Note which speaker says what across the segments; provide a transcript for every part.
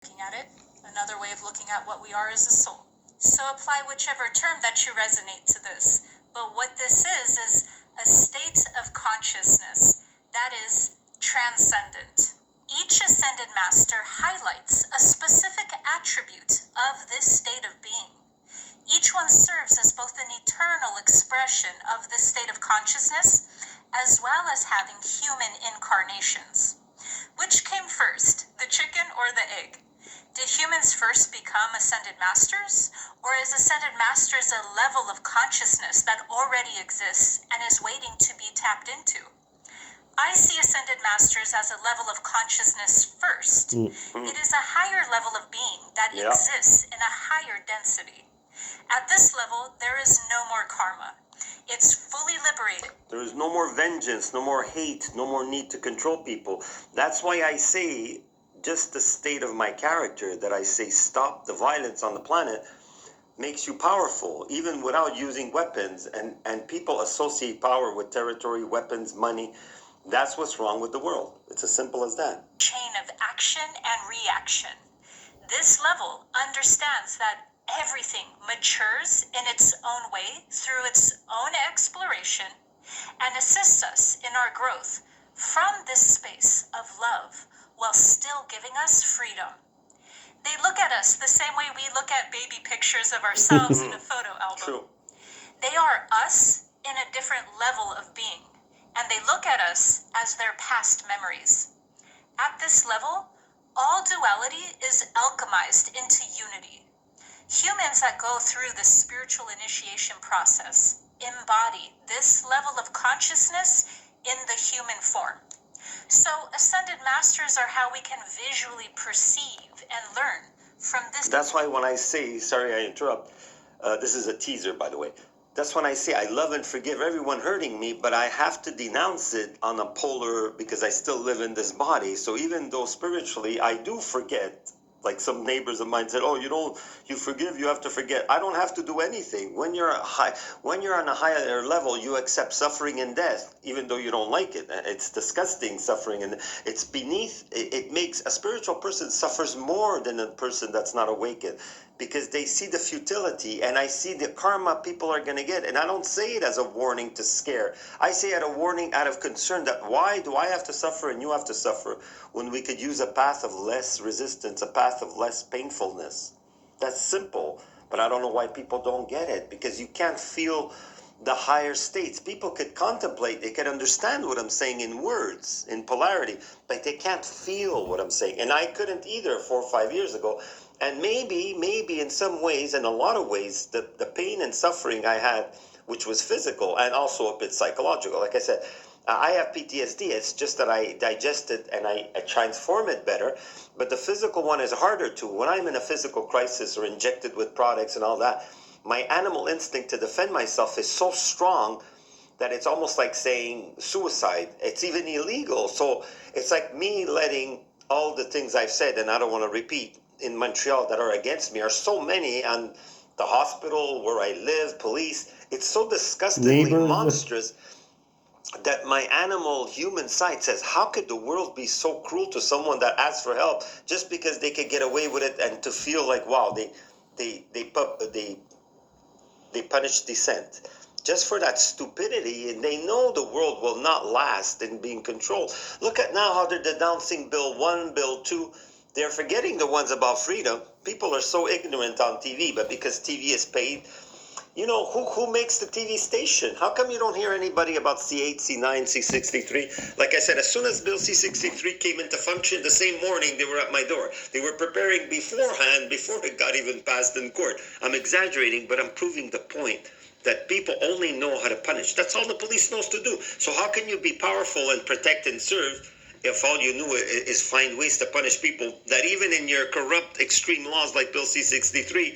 Speaker 1: looking at it, another way of looking at what we are as a soul. So apply whichever term that you resonate to this. But what this is a state of consciousness that is transcendent. Each ascended master highlights a specific attribute of this state of being. Each one serves as both an eternal expression of this state of consciousness, as well as having human incarnations. Which came first, the chicken or the egg? Did humans first become ascended masters? Or is ascended masters a level of consciousness that already exists and is waiting to be tapped into? I see ascended masters as a level of consciousness first. It is a higher level of being that exists in a higher density. At this level, there is no more karma. It's fully liberated.
Speaker 2: There is no more vengeance, no more hate, no more need to control people. That's why I say, just the state of my character, that I say stop the violence on the planet, makes you powerful, even without using weapons. And people associate power with territory, weapons, money. That's what's wrong with the world. It's as simple as that.
Speaker 1: Chain of action and reaction. This level understands that everything matures in its own way through its own exploration and assists us in our growth from this space of love while still giving us freedom. They look at us the same way we look at baby pictures of ourselves in a photo album.
Speaker 2: True.
Speaker 1: They are us in a different level of being, and they look at us as their past memories. At this level, all duality is alchemized into unity. Humans that go through the spiritual initiation process embody this level of consciousness in the human form. So ascended masters are how we can visually perceive and learn from this.
Speaker 2: That's why when I say, sorry I interrupt, this is a teaser by the way. That's when I say I love and forgive everyone hurting me, but I have to denounce it on a polar because I still live in this body. So even though spiritually I do forget, like some neighbors of mine said, "Oh, you forgive, you have to forget." I don't have to do anything. When you're on a higher level, you accept suffering and death, even though you don't like it. It's disgusting, suffering, and it's beneath. It makes a spiritual person suffers more than a person that's not awakened, because they see the futility, and I see the karma people are going to get. And I don't say it as a warning to scare. I say it a warning out of concern that why do I have to suffer and you have to suffer when we could use a path of less resistance, a path of less painfulness? That's simple, but I don't know why people don't get it, because you can't feel the higher states. People could contemplate, they could understand what I'm saying in words, in polarity, but they can't feel what I'm saying. And I couldn't either 4 or 5 years ago. And maybe in some ways, in a lot of ways, the pain and suffering I had, which was physical and also a bit psychological. Like I said, I have PTSD. It's just that I digest it and I transform it better. But the physical one is harder to. When I'm in a physical crisis or injected with products and all that, my animal instinct to defend myself is so strong that it's almost like saying suicide. It's even illegal. So it's like me letting all the things I've said, and I don't want to repeat, in Montreal that are against me are so many, and the hospital where I live, police, it's so disgustingly monstrous that my animal human side says, how could the world be so cruel to someone that asks for help just because they could get away with it, and to feel like, wow, they punish dissent just for that stupidity, and they know the world will not last in being controlled. Look at now how they're denouncing Bill 1, Bill 2. They're forgetting the ones about freedom. People are so ignorant on TV, but because TV is paid, you know, who makes the TV station? How come you don't hear anybody about C8, C9, C63? Like I said, as soon as Bill C63 came into function, the same morning they were at my door. They were preparing beforehand, before it got even passed in court. I'm exaggerating, but I'm proving the point that people only know how to punish. That's all the police knows to do. So how can you be powerful and protect and serve if all you knew is find ways to punish people that even in your corrupt extreme laws like Bill C63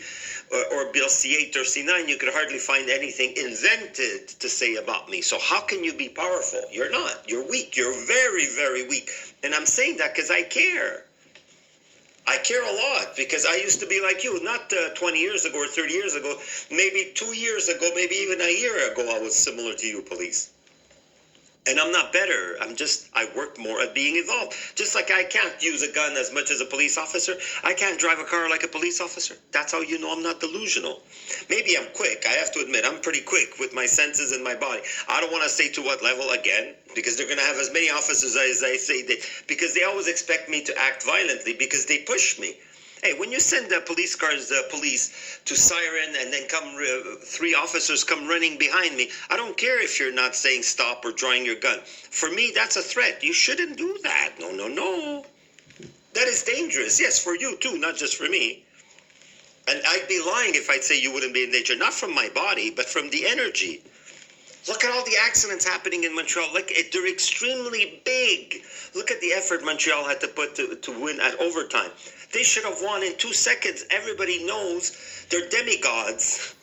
Speaker 2: or Bill C8 or C9, you could hardly find anything invented to say about me. So how can you be powerful? You're not. You're weak. You're very, very weak. And I'm saying that because I care. I care a lot, because I used to be like you, not 20 years ago or 30 years ago, maybe 2 years ago, maybe even a year ago, I was similar to you, police. And I'm not better. I work more at being evolved. Just like I can't use a gun as much as a police officer, I can't drive a car like a police officer. That's how you know I'm not delusional. Maybe I'm quick. I have to admit, I'm pretty quick with my senses and my body. I don't want to say to what level again, because they're going to have as many officers as I say, because they always expect me to act violently because they push me. Hey, when you send the police cars, police to siren, and then three officers come running behind me, I don't care if you're not saying stop or drawing your gun. For me, that's a threat. You shouldn't do that. No, no, no. That is dangerous. Yes, for you too, not just for me. And I'd be lying if I'd say you wouldn't be in danger, not from my body, but from the energy. Look at all the accidents happening in Montreal. They're extremely big. Look at the effort Montreal had to put to win at overtime. They should have won in 2 seconds. Everybody knows they're demigods.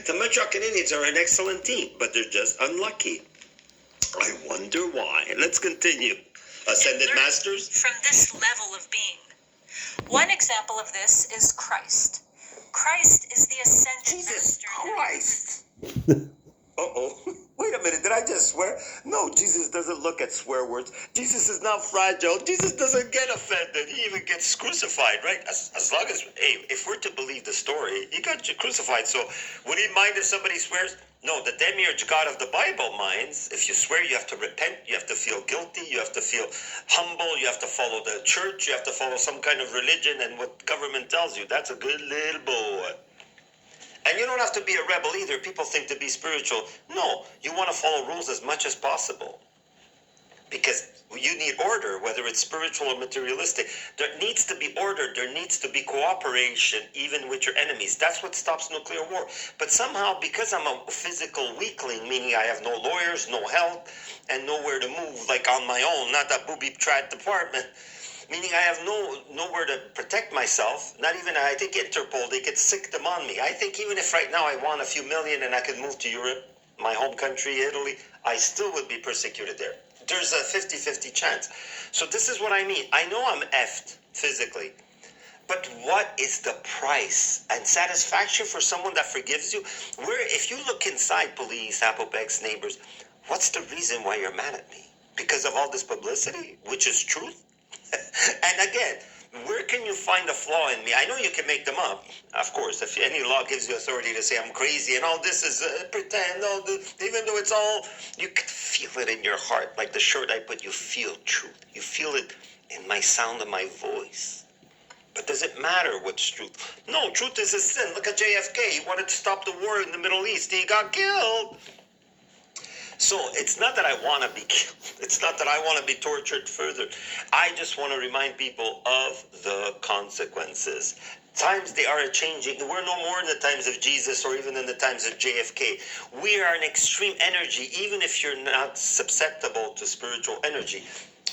Speaker 2: The Montreal Canadiens are an excellent team, but they're just unlucky. I wonder why. Let's continue. Ascended Masters?
Speaker 1: From this level of being. One example of this is Christ. Christ is the ascended
Speaker 2: Jesus
Speaker 1: master.
Speaker 2: Christ. Uh-oh. Wait a minute, did I just swear? No, Jesus doesn't look at swear words. Jesus is not fragile. Jesus doesn't get offended. He even gets crucified, right? As long as, hey, if we're to believe the story, he got crucified. So would he mind if somebody swears? No, the demiurge God of the Bible minds. If you swear, you have to repent. You have to feel guilty. You have to feel humble. You have to follow the church. You have to follow some kind of religion and what government tells you. That's a good little boy. And you don't have to be a rebel either. People think to be spiritual. No, you want to follow rules as much as possible. Because you need order, whether it's spiritual or materialistic. There needs to be order. There needs to be cooperation, even with your enemies. That's what stops nuclear war. But somehow, because I'm a physical weakling, meaning I have no lawyers, no help, and nowhere to move, like on my own, not that Booby trad department, meaning I have nowhere to protect myself. Not even, I think Interpol, they could sick them on me. I think even if right now I won a few million and I could move to Europe, my home country, Italy, I still would be persecuted there. There's a 50-50 chance. So this is what I mean. I know I'm effed physically, but what is the price and satisfaction for someone that forgives you? If you look inside, police, Apopex, neighbors, what's the reason why you're mad at me? Because of all this publicity, which is truth? And again, where can you find a flaw in me? I know you can make them up, of course. If any law gives you authority to say I'm crazy and all this is pretend, all this, even though it's all, you can feel it in your heart. Like the shirt I put, you feel truth. You feel it in my sound of my voice. But does it matter what's truth? No, truth is a sin. Look at JFK. He wanted to stop the war in the Middle East. He got killed. So it's not that I want to be killed. It's not that I want to be tortured further. I just want to remind people of the consequences. Times they are changing. We're no more in the times of Jesus or even in the times of JFK. We are an extreme energy, even if you're not susceptible to spiritual energy.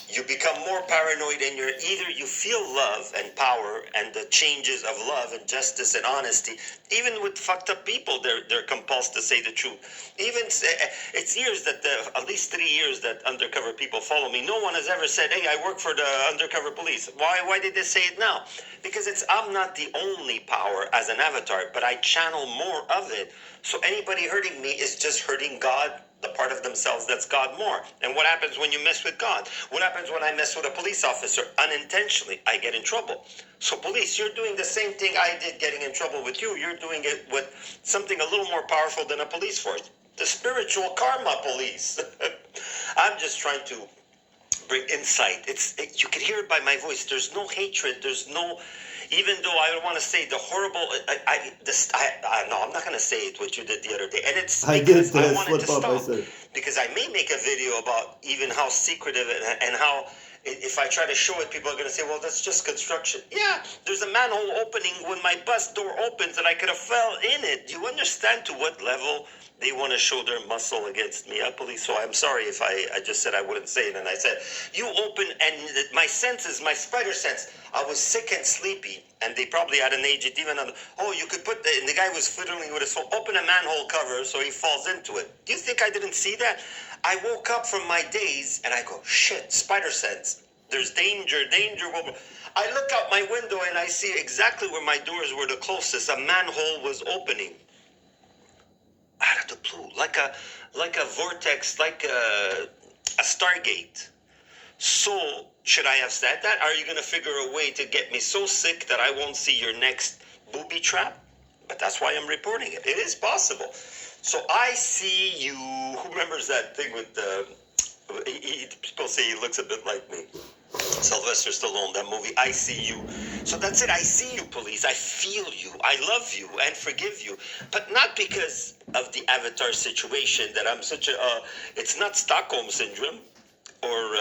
Speaker 2: You become more paranoid and either you feel love and power and the changes of love and justice and honesty. Even with fucked up people, they're compelled to say the truth. Even it's years that at least 3 years that undercover people follow me. No one has ever said, "Hey, I work for the undercover police." Why did they say it now? Because I'm not the only power as an avatar, but I channel more of it. So anybody hurting me is just hurting God, the part of themselves that's God more. And what happens when you mess with God? What happens when I mess with a police officer unintentionally? I get in trouble. So police, you're doing the same thing I did getting in trouble with you. You're doing it with something a little more powerful than a police force. The spiritual karma police. I'm just trying to bring insight. You can hear it by my voice. There's no hatred. There's no, even though I don't want to say the horrible, no, I'm not going to say it what you did the other day. And it's because I wanted to stop. Because I may make a video about even how secretive and how if I try to show it, people are going to say, well, that's just construction. Yeah, there's a manhole opening when my bus door opens and I could have fell in it. Do you understand to what level they want to show their muscle against me, police? So I'm sorry if I just said I wouldn't say it. And I said, you open, and my senses, my spider sense, I was sick and sleepy. And they probably had an age, even on, you could put, and the guy was fiddling with his phone, open a manhole cover so he falls into it. Do you think I didn't see that? I woke up from my daze and I go, shit, spider sense. There's danger. I look out my window and I see exactly where my doors were the closest. A manhole was opening. Out of the blue, like a vortex, like a a Stargate. So, should I have said that? Are you going to figure a way to get me so sick that I won't see your next booby trap? But that's why I'm reporting it. It is possible. So I see you. Who remembers that thing with people say he looks a bit like me. Sylvester Stallone, that movie, I See You. So that's it. I see you, police. I feel you. I love you and forgive you. But not because of the Avatar situation that I'm such a... it's not Stockholm Syndrome or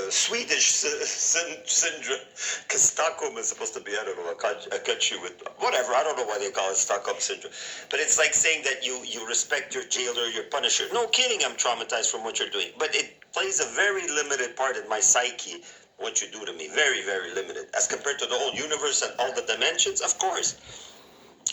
Speaker 2: Swedish syndrome, because Stockholm is supposed to be, I don't know, a country with whatever. I don't know why they call it Stockholm syndrome, but it's like saying that you respect your jailer, your punisher. No kidding, I'm traumatized from what you're doing, but it plays a very limited part in my psyche. What you do to me, very, very limited, as compared to the whole universe and all the dimensions. Of course.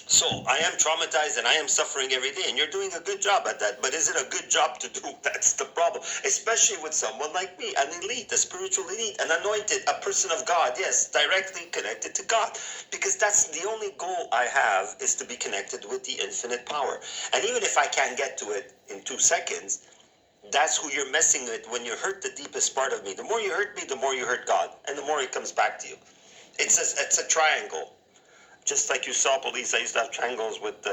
Speaker 2: So I am traumatized and I am suffering every day, and you're doing a good job at that. But is it a good job to do? That's the problem. Especially with someone like me, an elite, a spiritual elite, an anointed, a person of God. Yes, directly connected to God. Because that's the only goal I have, is to be connected with the infinite power. And even if I can't get to it in 2 seconds, that's who you're messing with when you hurt the deepest part of me. The more you hurt me, the more you hurt God. And the more it comes back to you. It's a triangle. Just like you saw, police, I used to have triangles with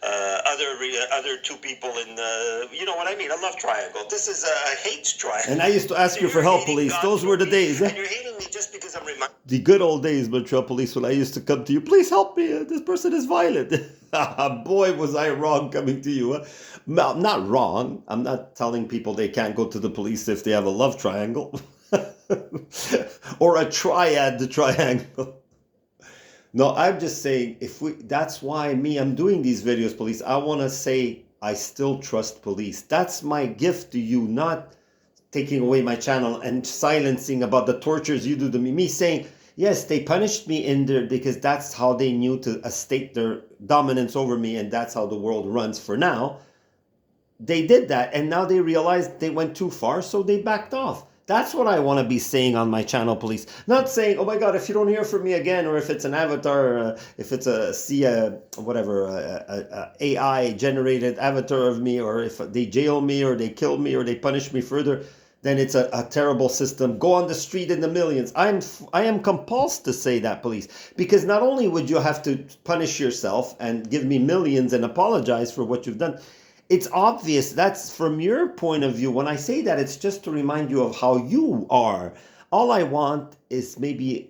Speaker 2: other two people in the, you know what I mean, a love triangle. This is a hate triangle.
Speaker 3: And I used to ask you for help, police. Those were the days.
Speaker 2: And you're hating me just because I'm reminded.
Speaker 3: The good old days, Montreal Police, when I used to come to you. Please help me. This person is violent. Boy, was I wrong coming to you. I'm not wrong. I'm not telling people they can't go to the police if they have a love triangle. Or a triad triangle. No, I'm just saying, that's why I'm doing these videos, police. I want to say I still trust police. That's my gift to you, not taking away my channel and silencing about the tortures you do to me. Me saying, yes, they punished me in there because that's how they knew to state their dominance over me, and that's how the world runs for now. They did that, and now they realized they went too far, so they backed off. That's what I want to be saying on my channel, police. Not saying, oh my God, if you don't hear from me again, or if it's an avatar, if it's a AI generated avatar of me, or if they jail me, or they kill me, or they punish me further, then it's a terrible system. Go on the street in the millions. I am compulsed to say that, police, because not only would you have to punish yourself and give me millions and apologize for what you've done, it's obvious that's from your point of view. When I say that, it's just to remind you of how you are. All I want is maybe,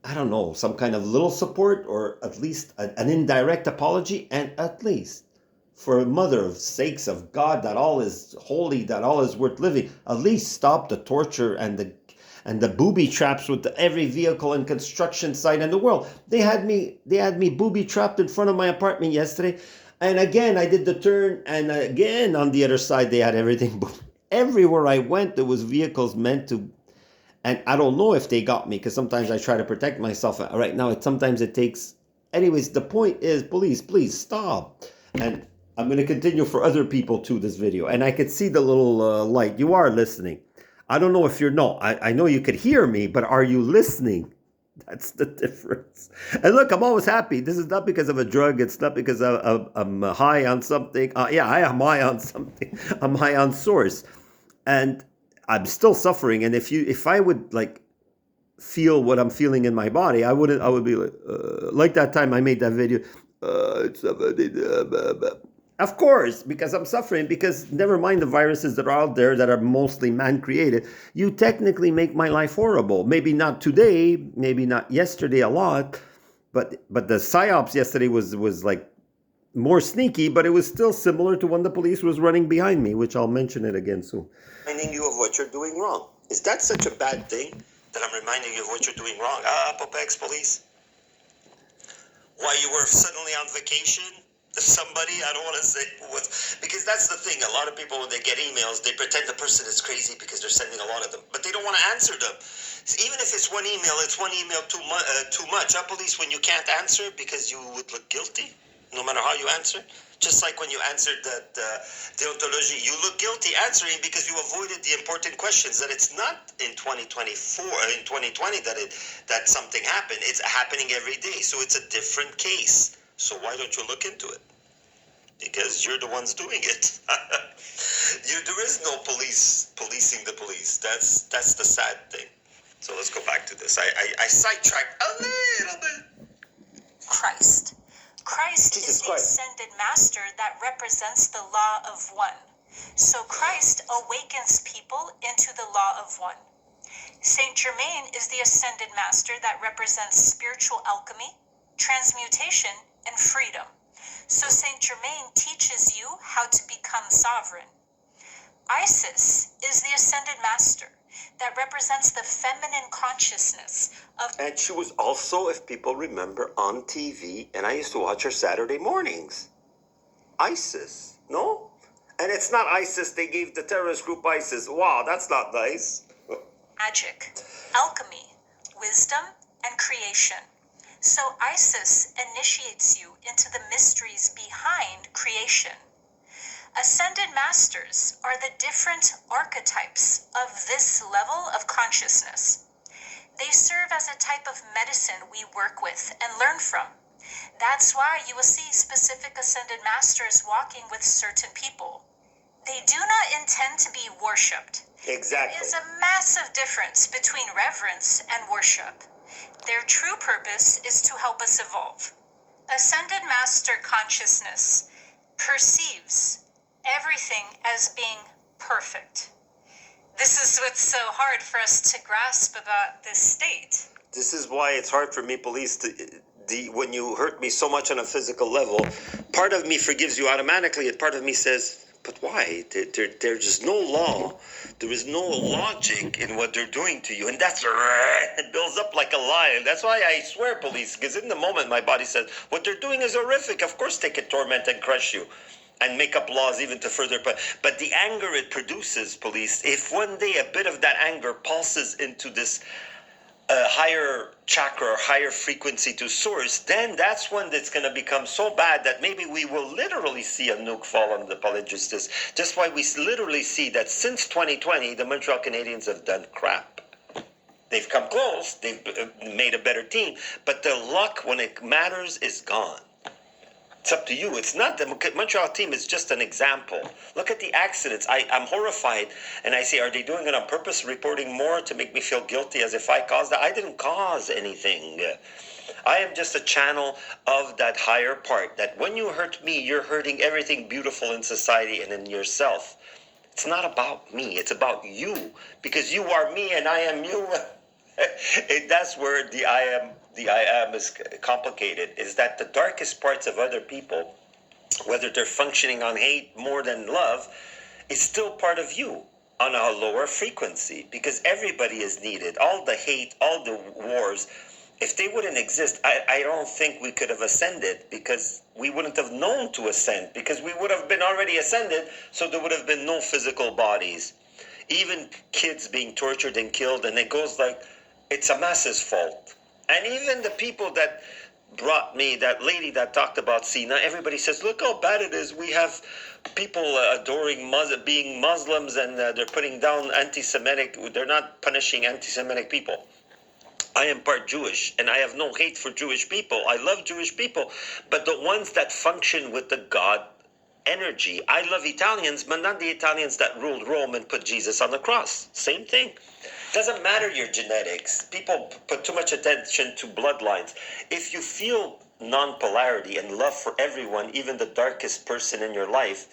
Speaker 3: I don't know, some kind of little support, or at least an indirect apology, and at least, for mother of sakes of God, that all is holy, that all is worth living, at least stop the torture and the booby traps with every vehicle and construction site in the world. They had me booby trapped in front of my apartment yesterday. And again, I did the turn, and again, on the other side, they had everything. Everywhere I went, there was vehicles meant to, and I don't know if they got me, because sometimes I try to protect myself. Right now, sometimes it takes... Anyways, the point is, police, please stop. And I'm going to continue for other people too, this video. And I could see the little light. You are listening. I don't know if you're... No, I know you could hear me, but are you listening? That's the difference. And look, I'm always happy. This is not because of a drug. It's not because I'm high on something. Yeah, I am high on something. I'm high on source. And I'm still suffering. And if I would like feel what I'm feeling in my body, I would be like that time I made that video. Of course, because I'm suffering, because never mind the viruses that are out there that are mostly man-created, you technically make my life horrible. Maybe not today, maybe not yesterday a lot, but the psyops yesterday was like more sneaky, but it was still similar to when the police was running behind me, which I'll mention it again soon.
Speaker 2: Reminding you of what you're doing wrong. Is that such a bad thing, that I'm reminding you of what you're doing wrong? Popex police. Why you were suddenly on vacation? Somebody, I don't want to say who was, because that's the thing. A lot of people, when they get emails, they pretend the person is crazy because they're sending a lot of them, but they don't want to answer them. So even if it's one email too much. Police, when you can't answer because you would look guilty, no matter how you answer. Just like when you answered that deontology, you look guilty answering because you avoided the important questions. That it's not in 2024, in 2020 that something happened. It's happening every day, so it's a different case. So why don't you look into it? because you're the ones doing it. There is no police policing the police. That's the sad thing. So let's go back to this. I sidetracked a little bit.
Speaker 1: Christ. Christ
Speaker 2: Jesus
Speaker 1: is the
Speaker 2: Christ.
Speaker 1: ascended master that represents the law of one. So Christ awakens people into the law of one. Saint Germain is the ascended master that represents spiritual alchemy, transmutation, and freedom. So Saint Germain teaches you how to become sovereign. Isis is the ascended master that represents the feminine consciousness of.
Speaker 2: And she was also, if people remember, on TV, and I used to watch her Saturday mornings. ISIS, no? And it's not ISIS, they gave the terrorist group ISIS. Wow, that's not nice.
Speaker 1: Magic, alchemy, wisdom, and creation. So Isis initiates you into the mysteries behind creation. Ascended masters are the different archetypes of this level of consciousness. They serve as a type of medicine we work with and learn from. That's why you will see specific ascended masters walking with certain people. They do not intend to be worshipped.
Speaker 2: Exactly.
Speaker 1: There is a massive difference between reverence and worship. Their true purpose is to help us evolve. Ascended master consciousness perceives everything as being perfect. This is what's so hard for us to grasp about this state.
Speaker 2: This is why it's hard for me, police, when you hurt me so much on a physical level, part of me forgives you automatically, and part of me says, but why? There's just no law. There is no logic in what they're doing to you. And that's it builds up like a lion. That's why I swear, police, because in the moment my body says, what they're doing is horrific. Of course they can torment and crush you and make up laws even to further. But the anger it produces, police, if one day a bit of that anger pulses into this higher chakra or higher frequency to source, then that's when it's going to become so bad that maybe we will literally see a nuke fall on the Palais de Justice. Just why we literally see that since 2020, the Montreal Canadiens have done crap. They've come close, they've made a better team, but the luck when it matters is gone. It's up to you. It's not the Montreal team is just an example. Look at the accidents. I'm horrified, and I say, are they doing it on purpose, reporting more to make me feel guilty as if I caused that? I didn't cause anything. I am just a channel of that higher part, that when you hurt me, you're hurting everything beautiful in society and in yourself. It's not about me. It's about you, because you are me and I am you. That's where the I am is complicated, is that the darkest parts of other people, whether they're functioning on hate more than love, is still part of you on a lower frequency, because everybody is needed. All the hate, all the wars, if they wouldn't exist, I don't think we could have ascended, because we wouldn't have known to ascend, because we would have been already ascended, so there would have been no physical bodies. Even kids being tortured and killed, and it goes like, it's a masses fault. And even the people that brought me, that lady that talked about Sina, everybody says, look how bad it is. We have people adoring being Muslims, and they're putting down anti-Semitic. They're not punishing anti-Semitic people. I am part Jewish, and I have no hate for Jewish people. I love Jewish people. But the ones that function with the God energy, I love Italians, but not the Italians that ruled Rome and put Jesus on the cross. Same thing. Doesn't matter your genetics. People put too much attention to bloodlines. If you feel non-polarity and love for everyone, even the darkest person in your life,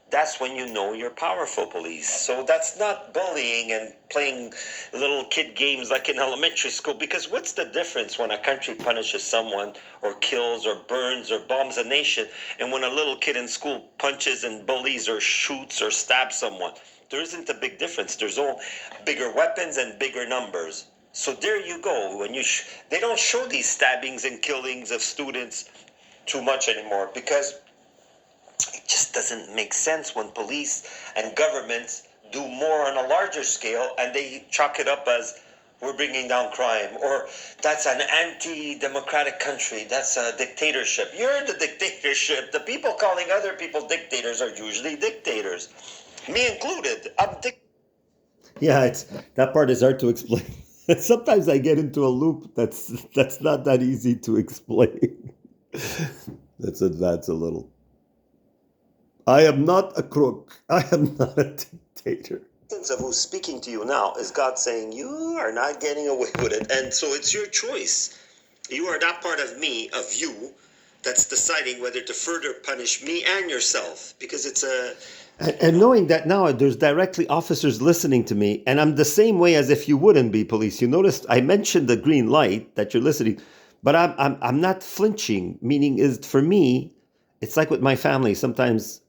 Speaker 2: that's when you know you're powerful, police. So that's not bullying and playing little kid games like in elementary school, because what's the difference when a country punishes someone or kills or burns or bombs a nation, and when a little kid in school punches and bullies or shoots or stabs someone? There isn't a big difference. There's all bigger weapons and bigger numbers. So there you go. When they don't show these stabbings and killings of students too much anymore, because it just doesn't make sense when police and governments do more on a larger scale and they chalk it up as we're bringing down crime, or that's an anti-democratic country, that's a dictatorship. You're the dictatorship. The people calling other people dictators are usually dictators. Me included.
Speaker 3: Yeah, it's that part is hard to explain. Sometimes I get into a loop that's not that easy to explain. Let's advance a little. I am not a crook. I am not a dictator.
Speaker 2: Of who's speaking to you now is God saying, you are not getting away with it. And so it's your choice. You are that part of me, of you, that's deciding whether to further punish me and yourself. Because it's a...
Speaker 3: And knowing that now there's directly officers listening to me, and I'm the same way as if you wouldn't be police. You noticed I mentioned the green light that you're listening, but I'm not flinching. Meaning is for me, it's like with my family. Sometimes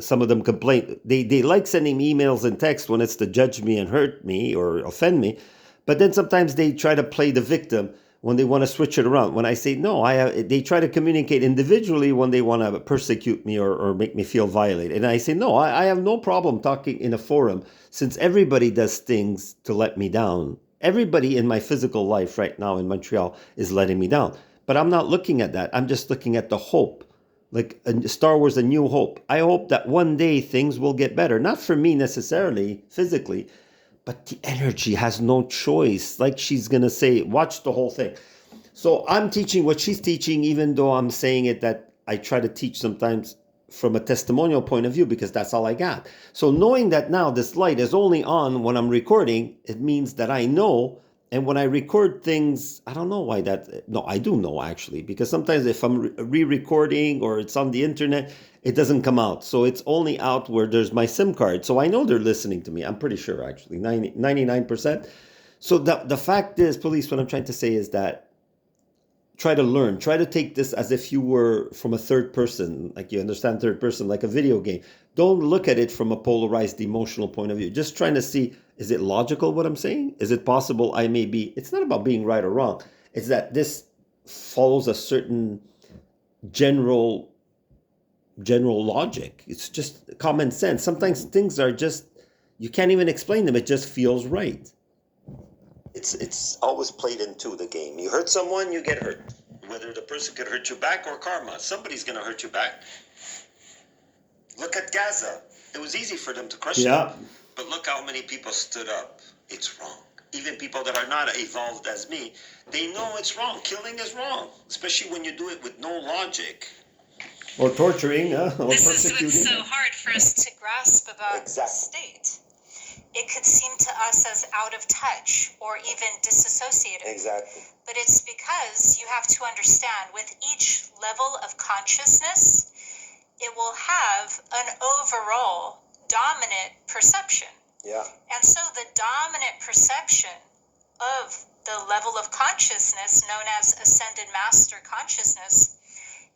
Speaker 3: some of them complain. They like sending me emails and text when it's to judge me and hurt me or offend me, but then sometimes they try to play the victim when they want to switch it around. When I say no, they try to communicate individually when they want to persecute me or make me feel violated. And I say no, I have no problem talking in a forum since everybody does things to let me down. Everybody in my physical life right now in Montreal is letting me down. But I'm not looking at that. I'm just looking at the hope. Like Star Wars, A New Hope. I hope that one day things will get better. Not for me necessarily, physically, but the energy has no choice. Like she's going to say, watch the whole thing. So I'm teaching what she's teaching, even though I'm saying it that I try to teach sometimes from a testimonial point of view because that's all I got. So knowing that now this light is only on when I'm recording, it means that I know. And when I record things, I don't know why that. No, I do know actually, because sometimes if I'm re-recording or it's on the internet, it doesn't come out. So it's only out where there's my SIM card. So I know they're listening to me. I'm pretty sure actually, 99%. So the fact is, police, what I'm trying to say is that try to learn, try to take this as if you were from a third person, like you understand third person, like a video game. Don't look at it from a polarized emotional point of view. Just trying to see, is it logical what I'm saying? Is it possible I may be, it's not about being right or wrong. It's that this follows a certain general logic. It's just common sense. Sometimes things are just, you can't even explain them. It just feels right.
Speaker 2: It's always played into the game. You hurt someone, you get hurt. Whether the person could hurt you back or karma, somebody's going to hurt you back. Look at Gaza. It was easy for them to crush it. But look how many people stood up. It's wrong. Even people that are not evolved as me, they know it's wrong. Killing is wrong, especially when you do it with no logic.
Speaker 3: Or torturing, or
Speaker 1: this
Speaker 3: persecuting.
Speaker 1: This is what's so hard for us to grasp about the state. It could seem to us as out of touch or even disassociated.
Speaker 2: Exactly.
Speaker 1: But it's because you have to understand with each level of consciousness, it will have an overall dominant perception.
Speaker 2: Yeah.
Speaker 1: And so the dominant perception of the level of consciousness known as ascended master consciousness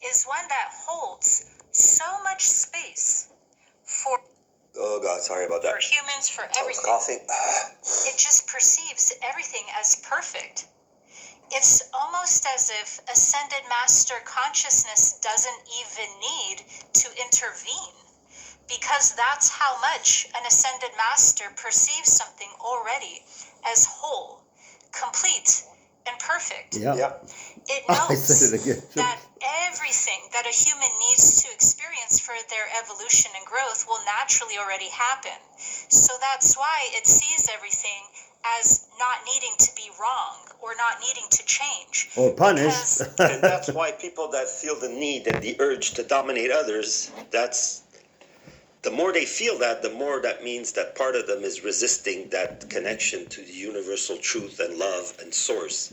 Speaker 1: is one that holds so much space for
Speaker 2: Oh God, sorry about that.
Speaker 1: For humans, for everything.
Speaker 2: Coughing.
Speaker 1: It just perceives everything as perfect. It's almost as if ascended master consciousness doesn't even need to intervene, because that's how much an ascended master perceives something already as whole, complete, and perfect.
Speaker 3: Yeah.
Speaker 1: It knows
Speaker 3: I said it again.
Speaker 1: that everything that a human needs to experience for their evolution and growth will naturally already happen. So that's why it sees everything as not needing to be wrong or not needing to change.
Speaker 3: Or punished.
Speaker 2: And that's why people that feel the need and the urge to dominate others, that's the more they feel that, the more that means that part of them is resisting that connection to the universal truth and love and source.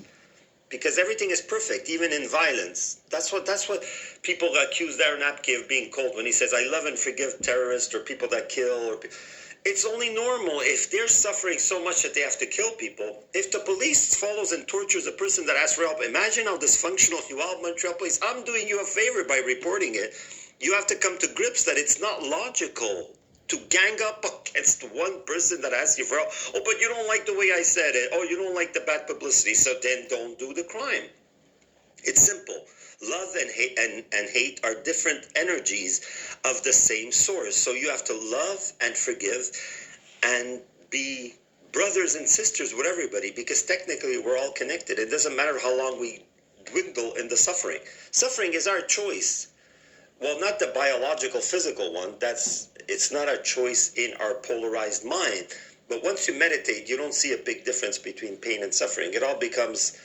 Speaker 2: Because everything is perfect, even in violence. That's what people accuse Darren Apke of being cold when he says, I love and forgive terrorists or people that kill. It's only normal if they're suffering so much that they have to kill people. If the police follows and tortures a person that asks for help, imagine how dysfunctional you are, Montreal Police. I'm doing you a favor by reporting it. You have to come to grips that it's not logical to gang up against one person that asks you for help. Oh, but you don't like the way I said it. Oh, you don't like the bad publicity. So then don't do the crime. It's simple. Love and hate are different energies of the same source. So you have to love and forgive and be brothers and sisters with everybody, because technically we're all connected. It doesn't matter how long we dwindle in the suffering. Suffering is our choice. Well, not the biological, physical one. It's not a choice in our polarized mind. But once you meditate, you don't see a big difference between pain and suffering. It all becomes,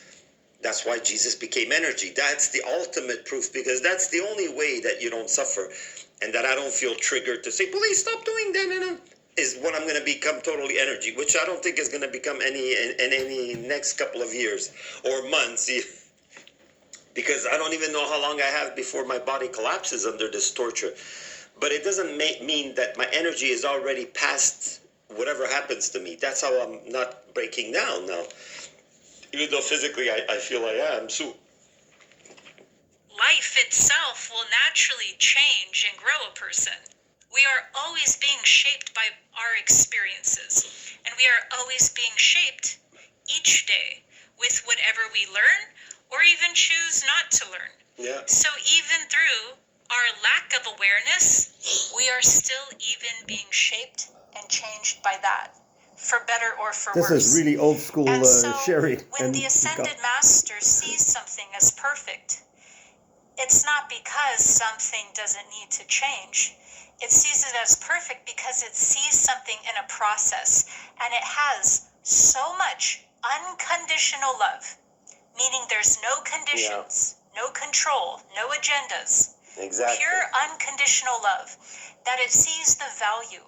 Speaker 2: that's why Jesus became energy. That's the ultimate proof, because that's the only way that you don't suffer. and that I don't feel triggered to say, please stop doing that, is when I'm going to become totally energy, which I don't think is going to become any in any next couple of years or months, because I don't even know how long I have before my body collapses under this torture. But it doesn't mean that my energy is already past whatever happens to me. That's how I'm not breaking down now. Even though physically I feel I am. So
Speaker 1: life itself will naturally change and grow a person. We are always being shaped by our experiences, and we are always being shaped each day with whatever we learn or even choose not to learn.
Speaker 2: yeah.
Speaker 1: So even through our lack of awareness, we are still even being shaped and changed by that, for better or for
Speaker 3: This
Speaker 1: worse.
Speaker 3: is really old school
Speaker 1: And so
Speaker 3: Sherry.
Speaker 1: when
Speaker 3: And
Speaker 1: the ascended master sees something as perfect, it's not because something doesn't need to change. It sees it as perfect because it sees something in a process, and it has so much unconditional love, meaning there's no conditions, no control, no agendas.
Speaker 2: Exactly.
Speaker 1: Pure unconditional love, that it sees the value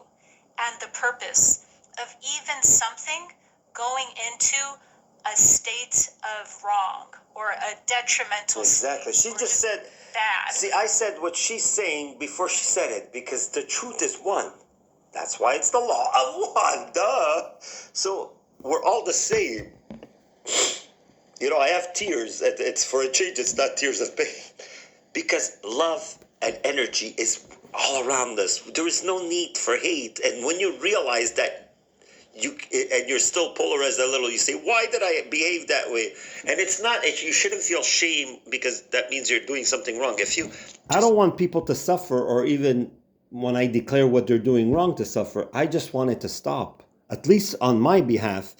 Speaker 1: and the purpose of even something going into a state of wrong or a detrimental
Speaker 2: Exactly.
Speaker 1: state.
Speaker 2: She just said,
Speaker 1: bad.
Speaker 2: see, I said what she's saying before she said it, because the truth is one. That's why it's the law of one, duh. So we're all the same. You know, I have tears. It's for a change, it's not tears of pain. Because love and energy is all around us. There is no need for hate. And when you realize that you're still polarized a little, you say, why did I behave that way? And it's not, you shouldn't feel shame, because that means you're doing something wrong.
Speaker 3: I don't want people to suffer, or even when I declare what they're doing wrong to suffer. I just want it to stop, at least on my behalf.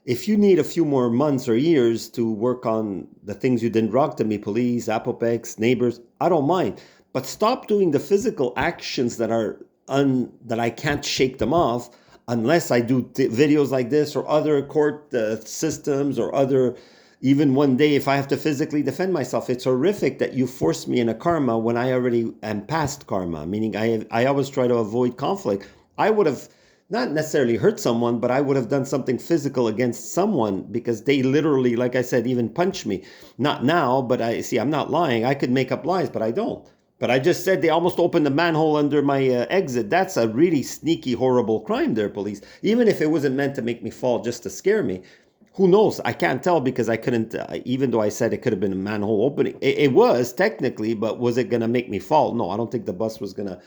Speaker 3: If you need a few more months or years to work on the things you did wrong to me, police, Apopex, neighbors, I don't mind. But stop doing the physical actions that are that I can't shake them off unless I do videos like this or other court systems or other. Even one day, if I have to physically defend myself, it's horrific that you force me in a karma when I already am past karma, meaning I always try to avoid conflict. I would have not necessarily hurt someone, but I would have done something physical against someone because they literally, like I said, even punched me. Not now, but I'm not lying. I could make up lies, but I don't. But I just said they almost opened the manhole under my exit. That's a really sneaky, horrible crime there, police. Even if it wasn't meant to make me fall, just to scare me. Who knows? I can't tell because I couldn't, even though I said it could have been a manhole opening. It was technically, but was it going to make me fall? No, I don't think the bus was going to.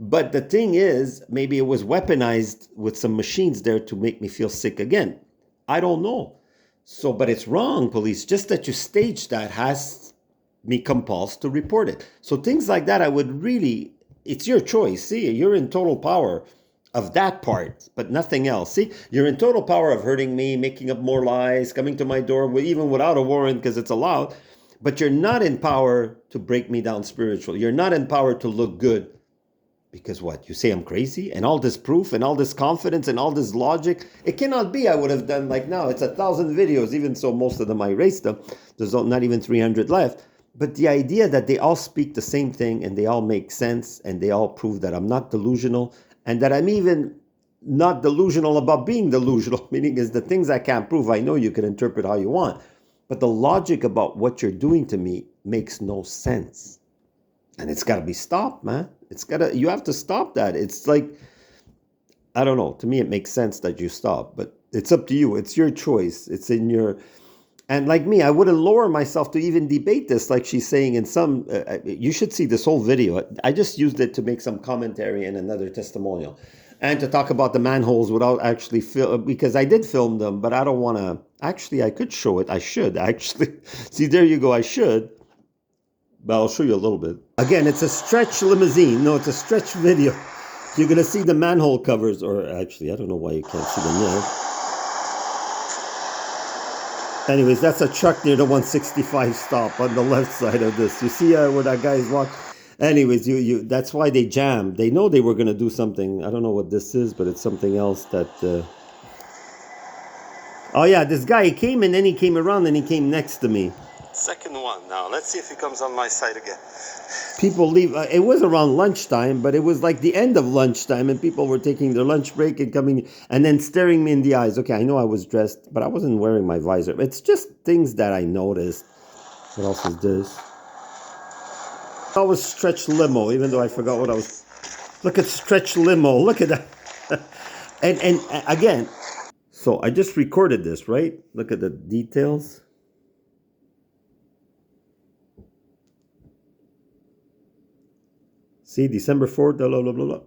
Speaker 3: But the thing is, maybe it was weaponized with some machines there to make me feel sick again. I don't know. So, but it's wrong, police. Just that you stage that has me compulsed to report it. So things like that, I would really, it's your choice. See, you're in total power of that part, but nothing else. See, you're in total power of hurting me, making up more lies, coming to my door, even without a warrant because it's allowed. But you're not in power to break me down spiritually. You're not in power to look good. Because what? You say I'm crazy? And all this proof and all this confidence and all this logic? It cannot be. I would have done like now. It's 1,000 videos, even so most of them I erased them. There's not even 300 left. But the idea that they all speak the same thing and they all make sense and they all prove that I'm not delusional and that I'm even not delusional about being delusional, meaning is the things I can't prove. I know you can interpret how you want. But the logic about what you're doing to me makes no sense. And it's got to be stopped, man. You have to stop that. It's like, I don't know. To me, it makes sense that you stop, but it's up to you. It's your choice. It's in your, and like me, I wouldn't lower myself to even debate this. Like she's saying in some, you should see this whole video. I just used it to make some commentary and another testimonial and to talk about the manholes without actually because I did film them, but I don't want to, actually, I could show it. I should actually. See, there you go. I should. But I'll show you a little bit. Again, it's a stretch limousine. No, it's a stretch video. You're going to see the manhole covers, or actually, I don't know why you can't see them there. Anyways, that's a truck near the 165 stop on the left side of this. You see where that guy is walking? Anyways, that's why they jammed. They know they were going to do something. I don't know what this is, but it's something else that... Oh, yeah, this guy, he came and then he came around and he came next to me.
Speaker 2: Second one. Now, let's see if he comes on my side again.
Speaker 3: People leave. It was around lunchtime, but it was like the end of lunchtime, and people were taking their lunch break and coming and then staring me in the eyes. Okay, I know I was dressed, but I wasn't wearing my visor. It's just things that I noticed. What else is this? I was stretch limo, even though I forgot what I was. Look at stretch limo. Look at that. and again, so I just recorded this, right? Look at the details. See, December 4th, blah, blah, blah, blah.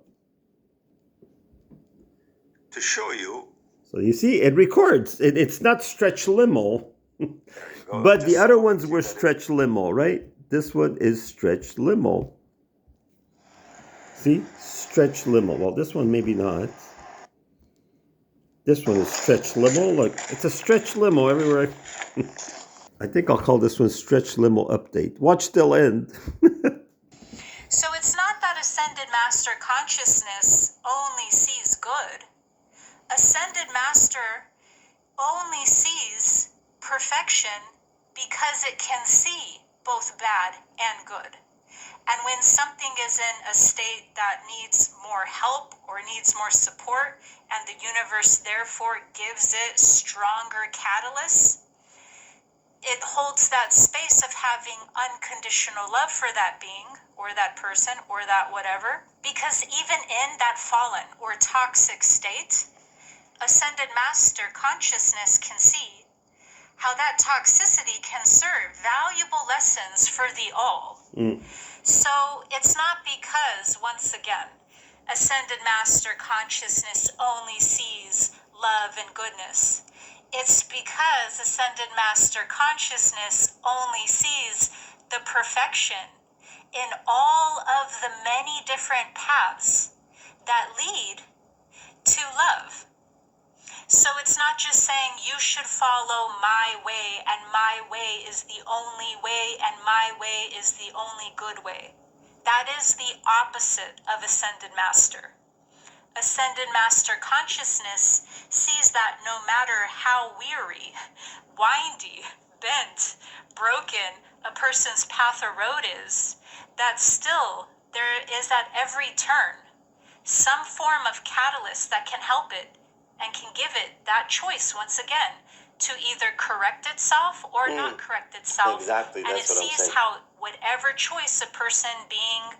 Speaker 2: To show you.
Speaker 3: So you see, it records. It's not stretch limo. But the other ones were stretch limo, right? This one is stretch limo. See? Stretch limo. Well, this one maybe not. This one is stretch limo. Look, it's a stretch limo everywhere. I think I'll call this one stretch limo update. Watch till end.
Speaker 1: So it's not that ascended master consciousness only sees good. Ascended master only sees perfection because it can see both bad and good. And when something is in a state that needs more help or needs more support, and the universe therefore gives it stronger catalysts, it holds that space of having unconditional love for that being or that person or that whatever. Because even in that fallen or toxic state, ascended master consciousness can see how that toxicity can serve valuable lessons for the all. So it's not because, once again, ascended master consciousness only sees love and goodness. It's because ascended master consciousness only sees the perfection in all of the many different paths that lead to love. So it's not just saying you should follow my way and my way is the only way and my way is the only good way. That is the opposite of ascended master. Ascended master consciousness sees that no matter how weary, windy, bent, broken a person's path or road is, that still there is at every turn some form of catalyst that can help it and can give it that choice once again to either correct itself or not correct itself.
Speaker 2: Exactly,
Speaker 1: and it
Speaker 2: that's what I'm
Speaker 1: sees
Speaker 2: saying.
Speaker 1: how whatever choice a person being.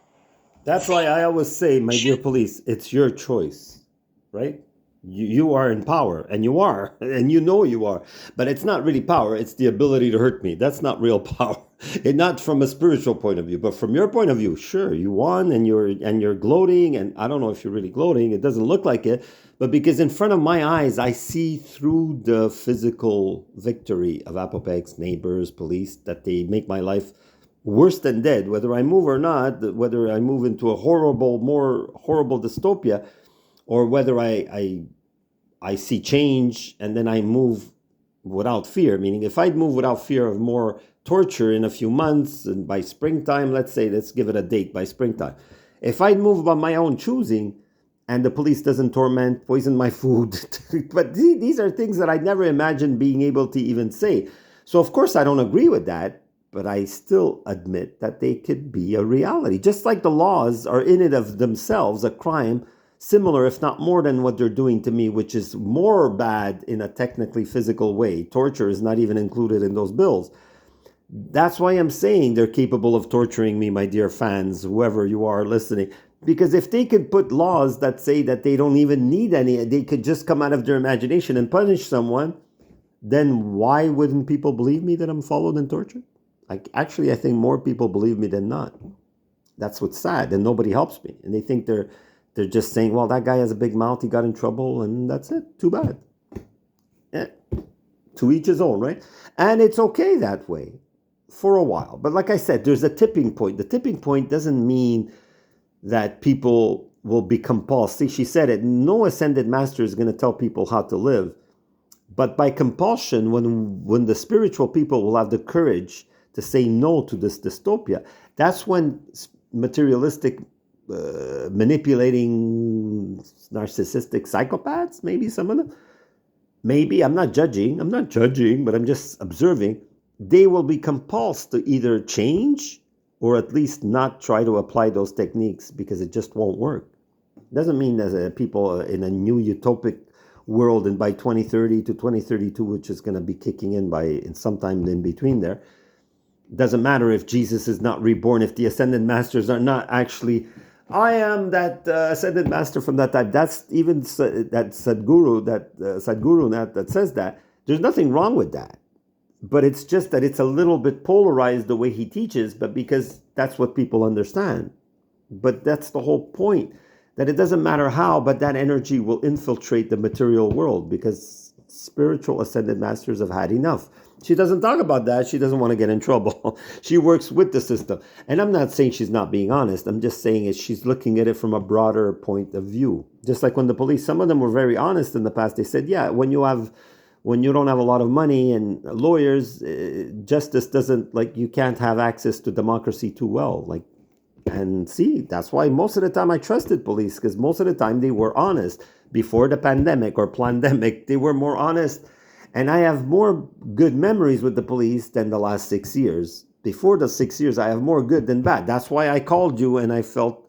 Speaker 3: That's why I always say, my dear police, it's your choice, right? You are in power, and you are, and you know you are. But it's not really power, it's the ability to hurt me. That's not real power. And not from a spiritual point of view, but from your point of view, sure, you won and you're gloating, and I don't know if you're really gloating, it doesn't look like it, but because in front of my eyes, I see through the physical victory of Apopex, neighbors, police, that they make my life worse than dead, whether I move or not, whether I move into a more horrible dystopia, or whether I see change and then I move without fear. Meaning, if I'd move without fear of more torture in a few months, and by springtime, let's give it a date, by springtime, if I'd move by my own choosing, and the police doesn't torment, poison my food, but these are things that I'd never imagined being able to even say. So of course I don't agree with that, but I still admit that they could be a reality. Just like the laws are in and of themselves a crime, similar, if not more than what they're doing to me, which is more bad in a technically physical way. Torture is not even included in those bills. That's why I'm saying they're capable of torturing me, my dear fans, whoever you are listening. Because if they could put laws that say that they don't even need any, they could just come out of their imagination and punish someone, then why wouldn't people believe me that I'm followed and tortured? I think more people believe me than not. That's what's sad, and nobody helps me. And they think they're just saying, well, that guy has a big mouth, he got in trouble, and that's it. Too bad. Yeah. To each his own, right? And it's okay that way for a while. But like I said, there's a tipping point. The tipping point doesn't mean that people will be compulsed. See, she said it, no ascended master is going to tell people how to live. But by compulsion, when the spiritual people will have the courage to say no to this dystopia, that's when materialistic, manipulating, narcissistic psychopaths, maybe some of them, maybe, I'm not judging, but I'm just observing, they will be compelled to either change or at least not try to apply those techniques because it just won't work. Doesn't mean that people in a new utopic world and by 2030 to 2032, which is going to be kicking in sometime in between there, doesn't matter if Jesus is not reborn, if the ascended masters are not actually, I am that ascended master from that time. That's even that Sadhguru, that says that. There's nothing wrong with that. But it's just that it's a little bit polarized the way he teaches, but because that's what people understand. But that's the whole point, that it doesn't matter how, but that energy will infiltrate the material world because spiritual ascended masters have had enough. She doesn't talk about that. She doesn't want to get in trouble. She works with the system. And I'm not saying she's not being honest. I'm just saying she's looking at it from a broader point of view. Just like when the police, some of them were very honest in the past. They said, yeah, when you don't have a lot of money and lawyers, justice doesn't, like, you can't have access to democracy too well. Like, and see, that's why most of the time I trusted police, because most of the time they were honest. Before the pandemic or plandemic, they were more honest. And I have more good memories with the police than the last 6 years. Before the 6 years, I have more good than bad. That's why I called you and I felt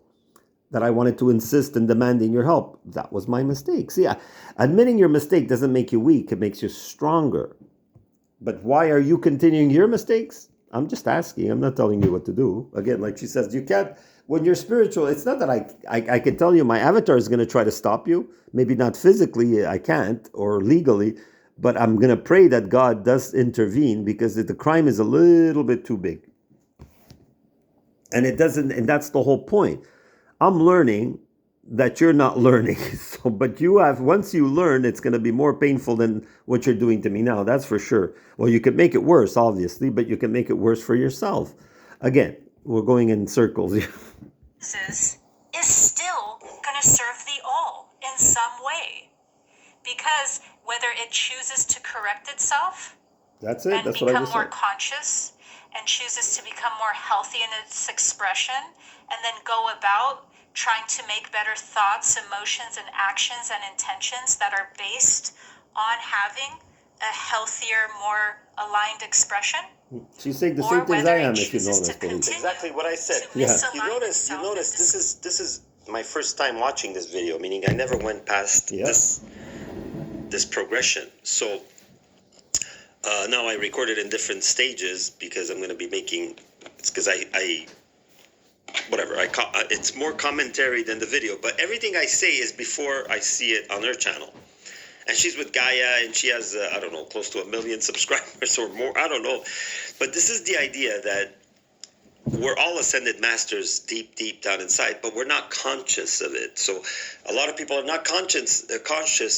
Speaker 3: that I wanted to insist in demanding your help. That was my mistake. See, admitting your mistake doesn't make you weak. It makes you stronger. But why are you continuing your mistakes? I'm just asking. I'm not telling you what to do. Again, like she says, you can't, when you're spiritual, it's not that I can tell you my avatar is going to try to stop you. Maybe not physically, I can't, or legally, but I'm going to pray that God does intervene because the crime is a little bit too big. And it doesn't, and that's the whole point. I'm learning that you're not learning. So, but you have, once you learn, it's going to be more painful than what you're doing to me now. That's for sure. Well, you can make it worse, obviously, but you can make it worse for yourself. Again, we're going in circles.
Speaker 1: Is still going to serve the all in some way. Because whether it chooses to correct itself
Speaker 3: That's it.
Speaker 1: and
Speaker 3: That's what I
Speaker 1: become
Speaker 3: just
Speaker 1: more
Speaker 3: said.
Speaker 1: conscious and chooses to become more healthy in its expression and then go about trying to make better thoughts, emotions, and actions and intentions that are based on having a healthier, more aligned expression.
Speaker 3: She's saying the
Speaker 1: Or
Speaker 3: same things
Speaker 1: whether
Speaker 3: I
Speaker 1: it
Speaker 3: am, if you
Speaker 1: chooses
Speaker 3: notice.
Speaker 1: to continue
Speaker 2: Exactly what I said.
Speaker 1: to
Speaker 3: Yeah.
Speaker 1: misalign
Speaker 2: You
Speaker 1: itself
Speaker 2: notice.
Speaker 1: and
Speaker 2: This is my first time watching this video, meaning I never went past
Speaker 3: Yeah.
Speaker 2: this progression. So now I record it in different stages because I'm going to be making. It's because I whatever it's more commentary than the video, but everything I say is before I see it on her channel. And she's with Gaia, and she has I don't know, close to 1 million subscribers or more. I don't know, but this is the idea that we're all ascended masters deep down inside, but we're not conscious of it. So a lot of people are not conscious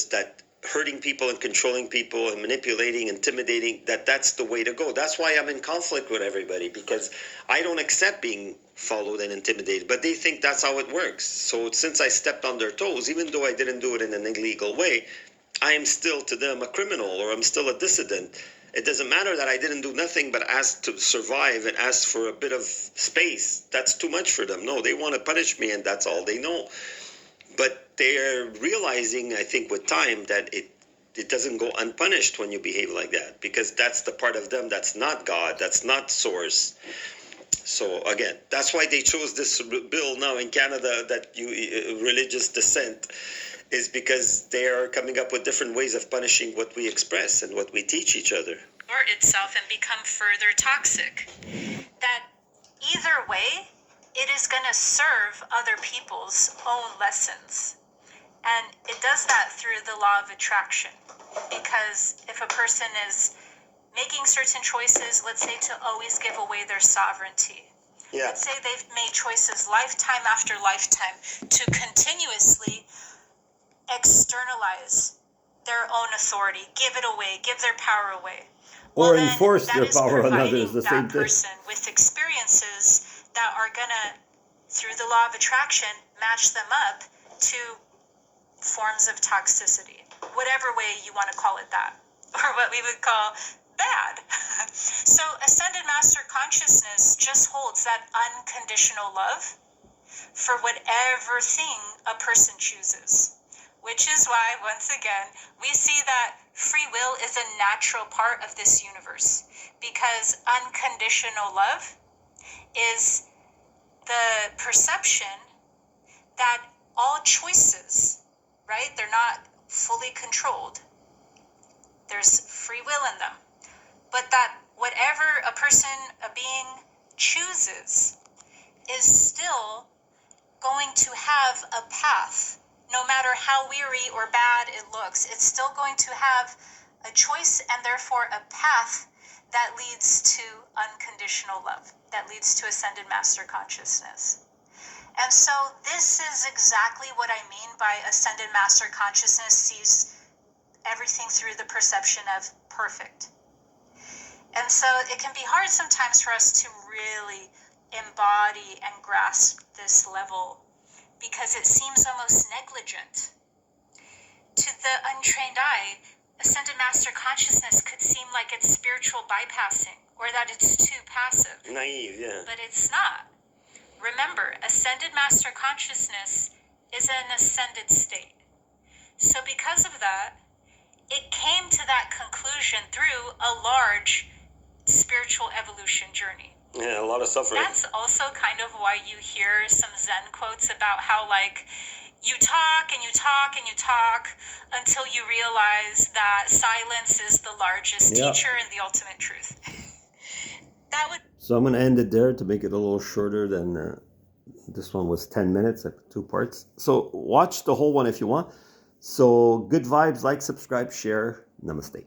Speaker 2: that hurting people and controlling people and manipulating, intimidating, that's the way to go. That's why I'm in conflict with everybody, because I don't accept being followed and intimidated, but they think that's how it works. So since I stepped on their toes, even though I didn't do it in an illegal way, I am still to them a criminal, or I'm still a dissident. It doesn't matter that I didn't do nothing but ask to survive and ask for a bit of space. That's too much for them. No, they want to punish me, and that's all they know. But they're realizing, I think, with time, that it doesn't go unpunished when you behave like that, because that's the part of them that's not God, that's not source. So again, that's why they chose this bill now in Canada, that religious dissent, is because they are coming up with different ways of punishing what we express and what we teach each other.
Speaker 1: or itself and become further toxic. That either way, it is going to serve other people's own lessons. And it does that through the law of attraction. Because if a person is making certain choices, let's say to always give away their sovereignty.
Speaker 2: Yeah.
Speaker 1: Let's say they've made choices lifetime after lifetime to continuously externalize their own authority, give it away, give their power away.
Speaker 3: Or
Speaker 1: then
Speaker 3: enforce
Speaker 1: that
Speaker 3: their
Speaker 1: is
Speaker 3: power on
Speaker 1: providing
Speaker 3: others, the same
Speaker 1: that
Speaker 3: thing.
Speaker 1: person with experiences that are gonna, through the law of attraction, match them up to forms of toxicity, whatever way you want to call it that, or what we would call bad. So ascended master consciousness just holds that unconditional love for whatever thing a person chooses, which is why, once again, we see that free will is a natural part of this universe, because unconditional love is the perception that all choices, right, they're not fully controlled. There's free will in them. But that whatever a person, a being chooses is still going to have a path. No matter how weary or bad it looks, it's still going to have a choice and therefore a path that leads to unconditional love, that leads to ascended master consciousness. And so this is exactly what I mean by ascended master consciousness sees everything through the perception of perfect. And so it can be hard sometimes for us to really embody and grasp this level, because it seems almost negligent. To the untrained eye, ascended master consciousness could seem like it's spiritual bypassing, or that it's too passive.
Speaker 2: Naive, yeah.
Speaker 1: But it's not. Remember, ascended master consciousness is an ascended state. So because of that, it came to that conclusion through a large spiritual evolution journey.
Speaker 2: Yeah, a lot of suffering.
Speaker 1: That's also kind of why you hear some Zen quotes about how, like, you talk and you talk and you talk until you realize that silence is the largest teacher and the ultimate truth. That would.
Speaker 3: So I'm going to end it there to make it a little shorter than this one was 10 minutes, 2 parts. So watch the whole one if you want. So good vibes, like, subscribe, share. Namaste.